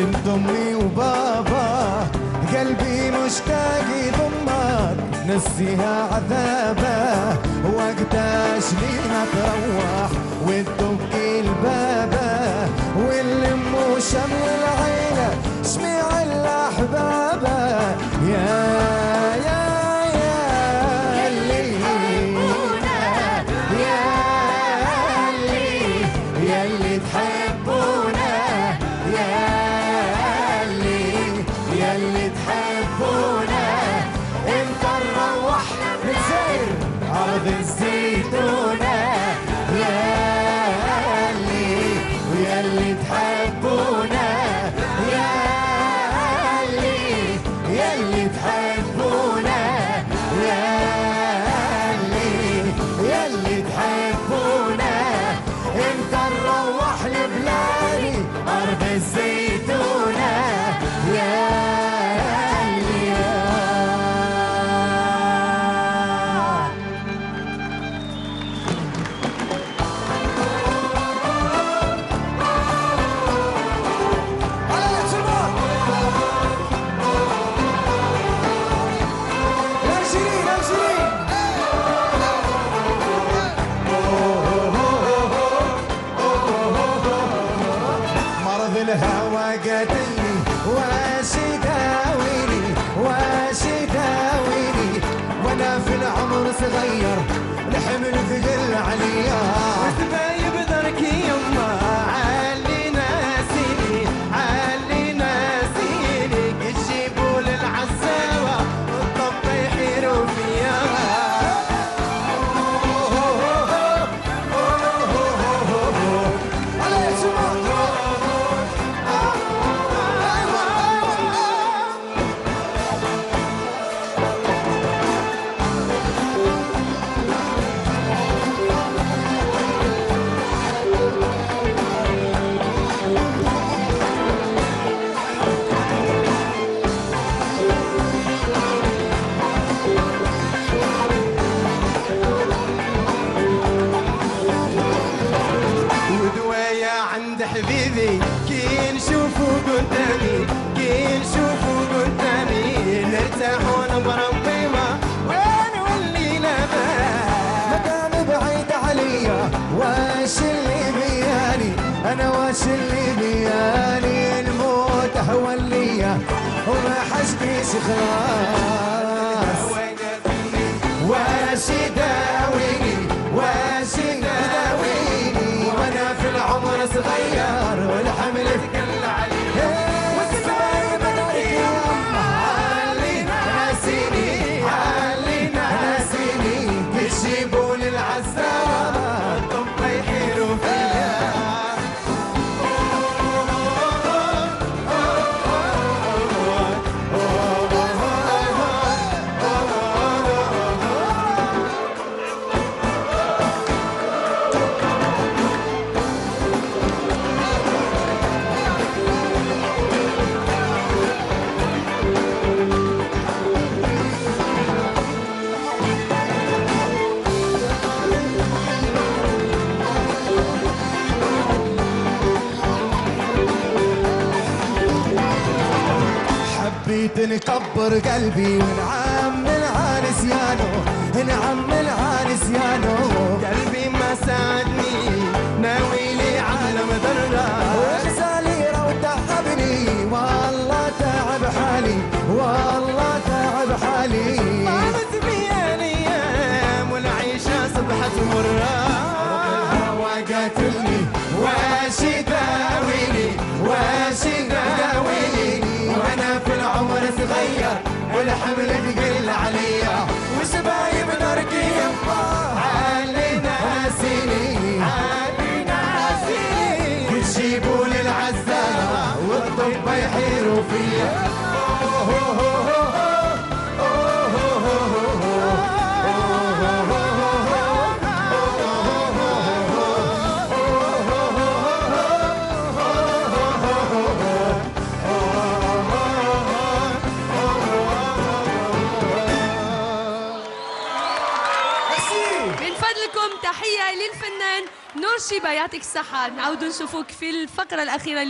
بنت امي وبابا قلبي مشتاق يضمك نسيها عذابه وقتاش لينا تروح وتدق البابه واللم وشمل العيله شميع الاحبابه يا أرض الزيتونة ياللي وياللي تحبونا ياللي تحبونا ياللي تحبونا امتى نروح لبلادي أرض الزيتونة الهوى قتلني واش يداويني وانا في العمر صغير الحمل ثقل عليا وسبايب ذرك يما علي ناسيني يجيبوا للعزاوة والطب يحيروا فيا عند حبيبي كي نشوفو قدامي نرتاح ونبرم قيمة وين ولينا مكان بعيد عليا واش اللي بياني انا واش اللي بياني الموت هو اللي وما حشكيش خلاص واش يداويني وانا في العمر صغير والحمل ثقل عليه والسبايب ناري يما علي ناسيني يجيبوا للعزاوة الطب يحيروا فيا حبيت نكبر قلبي ونعمل عانسيانو قلبي ما ساعدني ناوي لي عالم ذرة وغزالي وتعبني والله تعب حالي طابت بيا الايام والعيشة صبحت مرة الهوى قاتلني واش يداويني وانا في العمر صغير والحمل ثقل عليا وسبايب ناركي يما علي ناسيني يجيبوا للعزاوة والطب يحيروا فيا تحية للفنان نور شيبة، يعطيك الصحة. نعاودوا نشوفوك في الفقرة الأخيرة